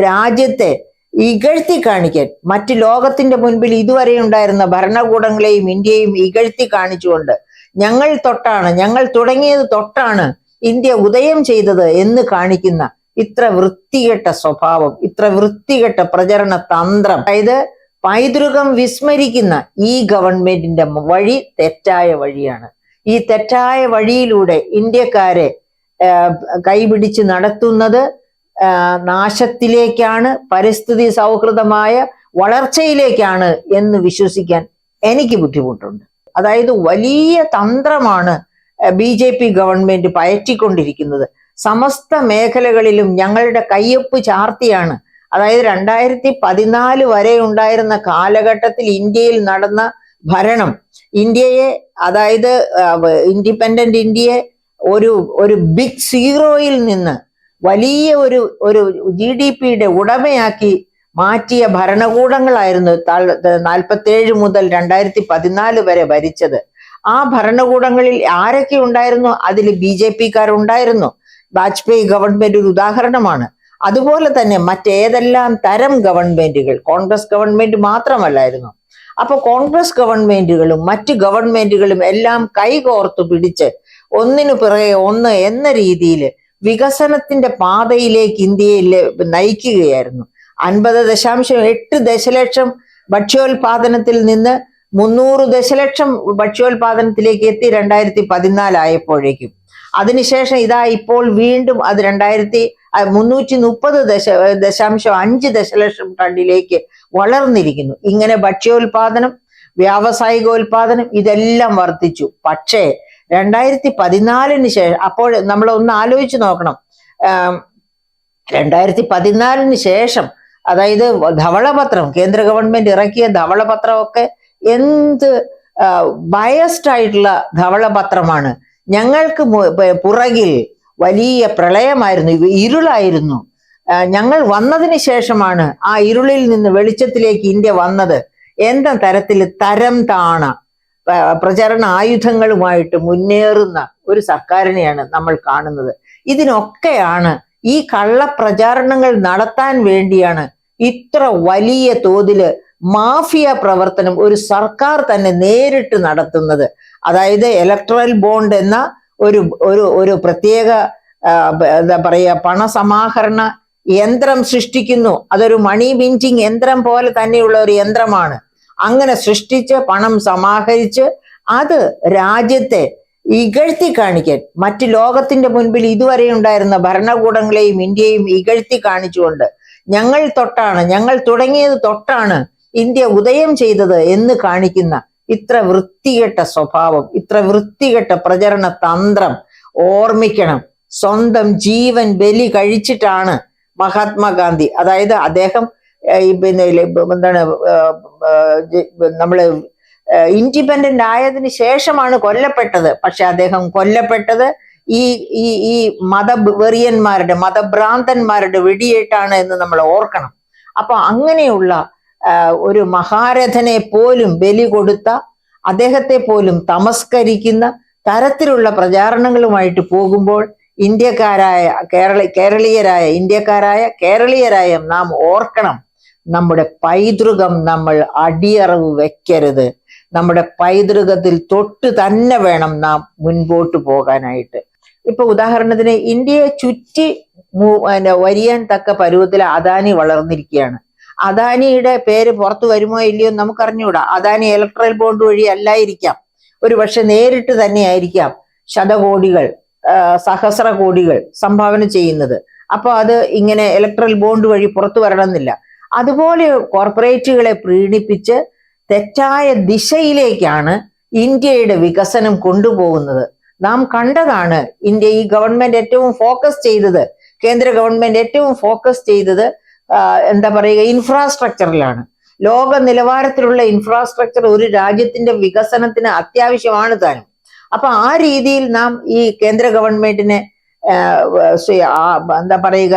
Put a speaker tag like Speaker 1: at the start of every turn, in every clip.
Speaker 1: രാജ്യത്തെ ഇകഴ്ത്തി കാണിക്കാൻ മറ്റ് ലോകത്തിന്റെ മുൻപിൽ ഇതുവരെ ഉണ്ടായിരുന്ന ഭരണകൂടങ്ങളെയും ഇന്ത്യയും ഇകഴ്ത്തി കാണിച്ചുകൊണ്ട് ഞങ്ങൾ തുടങ്ങിയത് തൊട്ടാണ് ഇന്ത്യ ഉദയം ചെയ്തത് എന്ന് കാണിക്കുന്ന ഇത്ര വൃത്തികെട്ട സ്വഭാവം, ഇത്ര വൃത്തികെട്ട പ്രചരണ തന്ത്രം, അതായത് പൈതൃകം വിസ്മരിക്കുന്ന ഈ ഗവൺമെന്റിന്റെ വഴി തെറ്റായ വഴിയാണ്. ഈ തെറ്റായ വഴിയിലൂടെ ഇന്ത്യക്കാരെ കൈപിടിച്ച് നടത്തുന്നത് നാശത്തിലേക്കാണ്, പരിസ്ഥിതി സൗഹൃദമായ വളർച്ചയിലേക്കാണ് എന്ന് വിശ്വസിക്കാൻ എനിക്ക് ബുദ്ധിമുട്ടുണ്ട്. അതായത് വലിയ തന്ത്രമാണ് BJP ഗവൺമെന്റ് പയറ്റിക്കൊണ്ടിരിക്കുന്നത്. സമസ്ത മേഖലകളിലും ഞങ്ങളുടെ കയ്യൊപ്പ് ചാർത്തിയാണ്. അതായത് 2014 വരെ ഉണ്ടായിരുന്ന കാലഘട്ടത്തിൽ ഇന്ത്യയിൽ നടന്ന ഭരണം ഇന്ത്യയെ, അതായത് ഇൻഡിപെൻഡന്റ് ഇന്ത്യയെ ഒരു ബിഗ് സീറോയിൽ നിന്ന് വലിയ ഒരു GDPയുടെ ഉടമയാക്കി മാറ്റിയ ഭരണകൂടങ്ങളായിരുന്നു 47 മുതൽ 2014 വരെ ഭരിച്ചത്. ആ ഭരണകൂടങ്ങളിൽ ആരൊക്കെ ഉണ്ടായിരുന്നു? അതിൽ BJPക്കാരുണ്ടായിരുന്നു. വാജ്പേയി ഗവൺമെന്റ് ഒരു ഉദാഹരണമാണ്. അതുപോലെ തന്നെ മറ്റേതെല്ലാം തരം ഗവൺമെന്റുകൾ, കോൺഗ്രസ് ഗവൺമെന്റ് മാത്രമല്ലായിരുന്നു. അപ്പൊ കോൺഗ്രസ് ഗവൺമെന്റുകളും മറ്റ് ഗവൺമെന്റുകളും എല്ലാം കൈകോർത്തു പിടിച്ച് ഒന്നിനു പിറകെ ഒന്ന് എന്ന രീതിയിൽ വികസനത്തിന്റെ പാതയിലേക്ക് ഇന്ത്യയെ നയിക്കുകയായിരുന്നു. 50.8 ദശലക്ഷം ഭക്ഷ്യോൽപാദനത്തിൽ നിന്ന് 300 ദശലക്ഷം ഭക്ഷ്യോൽപാദനത്തിലേക്ക് എത്തി 2014 ആയപ്പോഴേക്കും. അതിനുശേഷം ഇതാ ഇപ്പോൾ വീണ്ടും അത് 330.5 ദശലക്ഷം ടണ്ണിലേക്ക് വളർന്നിരിക്കുന്നു. ഇങ്ങനെ ഭക്ഷ്യോൽപാദനം, വ്യാവസായികോൽപാദനം ഇതെല്ലാം വർദ്ധിച്ചു. പക്ഷേ 2014 ശേഷം, അപ്പോൾ നമ്മൾ ഒന്ന് ആലോചിച്ച് നോക്കണം, 2014 ശേഷം, അതായത് ധവളപത്രം, കേന്ദ്ര ഗവൺമെന്റ് ഇറക്കിയ ധവളപത്രമൊക്കെ എന്ത് ബയസ്ഡ് ആയിട്ടുള്ള ധവളപത്രമാണ്. ഞങ്ങൾക്ക് പുറകിൽ വലിയ പ്രളയമായിരുന്നു, ഇരുളായിരുന്നു. ഞങ്ങൾ വന്നതിന് ശേഷമാണ് ആ ഇരുളിൽ നിന്ന് വെളിച്ചത്തിലേക്ക് ഇന്ത്യ വന്നത് എന്ന തരത്തിൽ തരം താണ പ്രചരണ ആയുധങ്ങളുമായിട്ട് മുന്നേറുന്ന ഒരു സർക്കാരിനെയാണ് നമ്മൾ കാണുന്നത്. ഇതിനൊക്കെയാണ്, ഈ കള്ളപ്രചാരണങ്ങൾ നടത്താൻ വേണ്ടിയാണ് ഇത്ര വലിയ തോതില് മാഫിയ പ്രവർത്തനം ഒരു സർക്കാർ തന്നെ നേരിട്ട് നടത്തുന്നത്. അതായത് ഇലക്ട്രൽ ബോണ്ട് എന്ന ഒരു പ്രത്യേക എന്താ പറയുക പണസമാഹരണ യന്ത്രം സൃഷ്ടിക്കുന്നു. അതൊരു മണി മിന്റിങ് യന്ത്രം പോലെ തന്നെയുള്ള ഒരു യന്ത്രമാണ്. അങ്ങനെ സൃഷ്ടിച്ച് പണം സമാഹരിച്ച് അത് രാജ്യത്തെ ഇകഴ്ത്തി കാണിക്കാൻ മറ്റ് ലോകത്തിന്റെ മുൻപിൽ ഇതുവരെ ഉണ്ടായിരുന്ന ഭരണകൂടങ്ങളെയും ഇന്ത്യയും ഇകഴ്ത്തി കാണിച്ചുകൊണ്ട് ഞങ്ങൾ തുടങ്ങിയത് തൊട്ടാണ് ഇന്ത്യ ഉദയം ചെയ്തത് എന്ന് കാണിക്കുന്ന ഇത്ര വൃത്തികെട്ട സ്വഭാവം, ഇത്ര വൃത്തികെട്ട പ്രചരണ തന്ത്രം ഓർമ്മിക്കണം. സ്വന്തം ജീവൻ ബലി കഴിച്ചിട്ടാണ് മഹാത്മാഗാന്ധി, അതായത് അദ്ദേഹം എന്താണ് നമ്മള് ഇൻഡിപെൻഡന്റ് ആയതിനു ശേഷമാണ് കൊല്ലപ്പെട്ടത്. പക്ഷെ അദ്ദേഹം കൊല്ലപ്പെട്ടത് ഈ മതവെറിയന്മാരുടെ, മതഭ്രാന്തന്മാരുടെ വെടിയേറ്റാണ് എന്ന് നമ്മൾ ഓർക്കണം. അപ്പൊ അങ്ങനെയുള്ള ഒരു മഹാരഥനെ പോലും ബലി കൊടുത്ത, അദ്ദേഹത്തെ പോലും തമസ്കരിക്കുന്ന തരത്തിലുള്ള പ്രചാരണങ്ങളുമായിട്ട് പോകുമ്പോൾ കേരളീയരായ നാം ഓർക്കണം, നമ്മുടെ പൈതൃകം നമ്മൾ അടിയറവ് വെക്കരുത്. നമ്മുടെ പൈതൃകത്തിൽ തൊട്ട് തന്നെ വേണം നാം മുൻപോട്ട് പോകാനായിട്ട്. ഇപ്പൊ ഉദാഹരണത്തിന് ഇന്ത്യയെ ചുറ്റി വരിയാൻ തക്ക പരുവത്തിൽ അദാനി വളർന്നിരിക്കുകയാണ്. അദാനിയുടെ പേര് പുറത്തു വരുമോ ഇല്ലയോ നമുക്കറിഞ്ഞൂടാ. അദാനി ഇലക്ട്രൽ ബോണ്ട് വഴി അല്ലായിരിക്കാം, ഒരു പക്ഷെ നേരിട്ട് തന്നെ ആയിരിക്കാം ശതകോടികൾ, സഹസ്ര കോടികൾ സംഭാവന ചെയ്യുന്നത്. അപ്പൊ അത് ഇങ്ങനെ ഇലക്ട്രൽ ബോണ്ട് വഴി പുറത്തു വരണമെന്നില്ല. അതുപോലെ കോർപ്പറേറ്റുകളെ പ്രീണിപ്പിച്ച് തെറ്റായ ദിശയിലേക്കാണ് ഇന്ത്യയുടെ വികസനം കൊണ്ടുപോകുന്നത്. നാം കണ്ടതാണ്. ഈ ഗവൺമെന്റ് ഏറ്റവും ഫോക്കസ് ചെയ്തത്, കേന്ദ്ര ഗവൺമെന്റ് ഏറ്റവും ഫോക്കസ് ചെയ്തത് എന്താ പറയുക, ഇൻഫ്രാസ്ട്രക്ചറിലാണ്. ലോക നിലവാരത്തിലുള്ള ഇൻഫ്രാസ്ട്രക്ചർ ഒരു രാജ്യത്തിന്റെ വികസനത്തിന് അത്യാവശ്യമാണ് താനും. അപ്പൊ ആ രീതിയിൽ നാം ഈ കേന്ദ്ര ഗവൺമെന്റിനെ എന്താ പറയുക,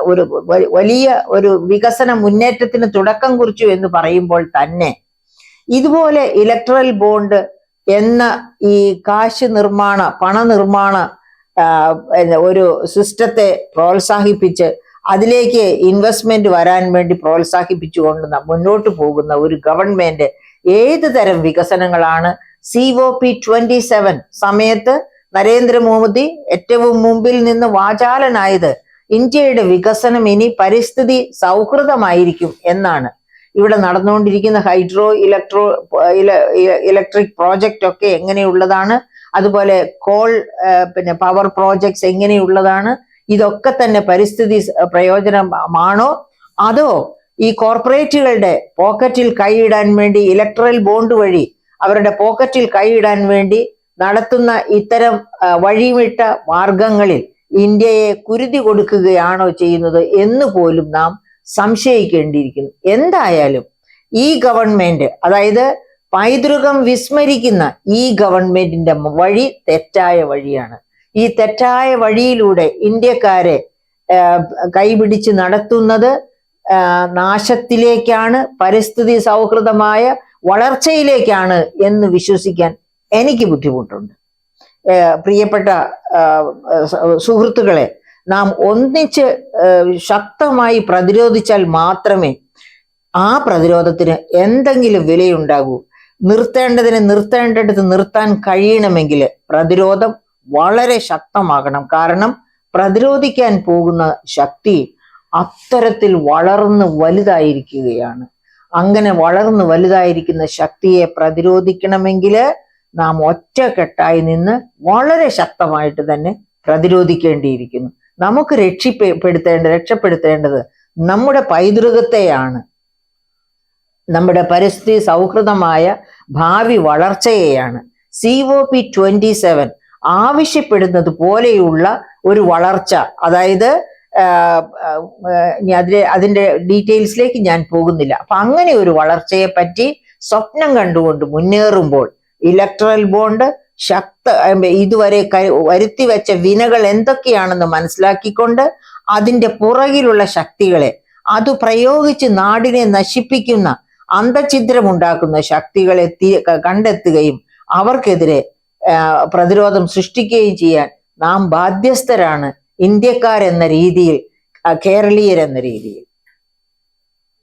Speaker 1: ഒരു വലിയ ഒരു വികസന മുന്നേറ്റത്തിന് തുടക്കം കുറിച്ചു എന്ന് പറയുമ്പോൾ തന്നെ ഇതുപോലെ ഇലക്ട്രൽ ബോണ്ട് എന്ന ഈ കാശ് നിർമ്മാണ, പണനിർമ്മാണ ഒരു സിസ്റ്റത്തെ പ്രോത്സാഹിപ്പിച്ച് അതിലേക്ക് ഇൻവെസ്റ്റ്മെന്റ് വരാൻ വേണ്ടി പ്രോത്സാഹിപ്പിച്ചുകൊണ്ട് മുന്നോട്ട് പോകുന്ന ഒരു ഗവൺമെന്റ് ഏത് തരം വികസനങ്ങളാണ് COP27 സമയത്ത് നരേന്ദ്രമോദി ഏറ്റവും മുമ്പിൽ നിന്ന് വാചാലനായത് ഇന്ത്യയുടെ വികസനം ഇനി പരിസ്ഥിതി സൗഹൃദമായിരിക്കും എന്നാണ്. ഇവിടെ നടന്നുകൊണ്ടിരിക്കുന്ന ഹൈഡ്രോ ഇലക്ട്രിക് പ്രോജക്റ്റ് ഒക്കെ എങ്ങനെയുള്ളതാണ്, അതുപോലെ പവർ പ്രോജക്ട്സ് എങ്ങനെയുള്ളതാണ്, ഇതൊക്കെ തന്നെ പരിസ്ഥിതി പ്രയോജനമാണോ അതോ ഈ കോർപ്പറേറ്റുകളുടെ പോക്കറ്റിൽ കൈയിടാൻ വേണ്ടി ഇലക്ട്രൽ ബോണ്ട് വഴി അവരുടെ പോക്കറ്റിൽ കൈയിടാൻ വേണ്ടി നടത്തുന്ന ഇത്തരം വഴിവിട്ട മാർഗങ്ങളിൽ ഇന്ത്യയെ കുരുതി കൊടുക്കുകയാണോ ചെയ്യുന്നത് എന്ന് പോലും നാം സംശയിക്കേണ്ടിയിരിക്കുന്നു. എന്തായാലും ഈ ഗവൺമെന്റ്, അതായത് പൈതൃകം വിസ്മരിക്കുന്ന ഈ ഗവൺമെന്റിന്റെ വഴി തെറ്റായ വഴിയാണ്. ഈ തെറ്റായ വഴിയിലൂടെ ഇന്ത്യക്കാരെ കൈപിടിച്ച് നടത്തുന്നത് നാശത്തിലേക്കാണ്, പരിസ്ഥിതി സൗഹൃദമായ വളർച്ചയിലേക്കാണ് എന്ന് വിശ്വസിക്കാൻ എനിക്ക് ബുദ്ധിമുട്ടുണ്ട്. പ്രിയപ്പെട്ട സുഹൃത്തുക്കളെ, നാം ഒന്നിച്ച് ശക്തമായി പ്രതിരോധിച്ചാൽ മാത്രമേ ആ പ്രതിരോധത്തിന് എന്തെങ്കിലും വിലയുണ്ടാകൂ. നിർത്തേണ്ടിടത്ത് നിർത്താൻ കഴിയണമെങ്കിൽ പ്രതിരോധം വളരെ ശക്തമാകണം. കാരണം പ്രതിരോധിക്കാൻ പോകുന്ന ശക്തി അത്തരത്തിൽ വളർന്ന് വലുതായിരിക്കുകയാണ്. അങ്ങനെ വളർന്ന് വലുതായിരിക്കുന്ന ശക്തിയെ പ്രതിരോധിക്കണമെങ്കിൽ നാം ഒറ്റക്കെട്ടായി നിന്ന് വളരെ ശക്തമായിട്ട് തന്നെ പ്രതിരോധിക്കേണ്ടിയിരിക്കുന്നു. നമുക്ക് രക്ഷപ്പെടുത്തേണ്ടത് നമ്മുടെ പൈതൃകത്തെയാണ്, നമ്മുടെ പരിസ്ഥിതി സൗഹൃദമായ ഭാവി വളർച്ചയെയാണ്. COP27 ആവശ്യപ്പെടുന്നത് പോലെയുള്ള ഒരു വളർച്ച, അതായത് അതിന്റെ ഡീറ്റെയിൽസിലേക്ക് ഞാൻ പോകുന്നില്ല. അപ്പൊ അങ്ങനെ ഒരു വളർച്ചയെ പറ്റി സ്വപ്നം കണ്ടുകൊണ്ട് മുന്നേറുമ്പോൾ ഇലക്ട്രൽ ബോണ്ട് ഇതുവരെ വരുത്തി വെച്ച വിനകൾ എന്തൊക്കെയാണെന്ന് മനസ്സിലാക്കിക്കൊണ്ട് അതിന്റെ പുറകിലുള്ള ശക്തികളെ, അത് പ്രയോഗിച്ച് നാടിനെ നശിപ്പിക്കുന്ന അന്തഛിദ്രമുണ്ടാക്കുന്ന ശക്തികളെ കണ്ടെത്തുകയും അവർക്കെതിരെ പ്രതിരോധം സൃഷ്ടിക്കുകയും ചെയ്യാൻ നാം ബാധ്യസ്ഥരാണ്, ഇന്ത്യക്കാരെന്ന രീതിയിൽ, കേരളീയരെന്ന രീതിയിൽ.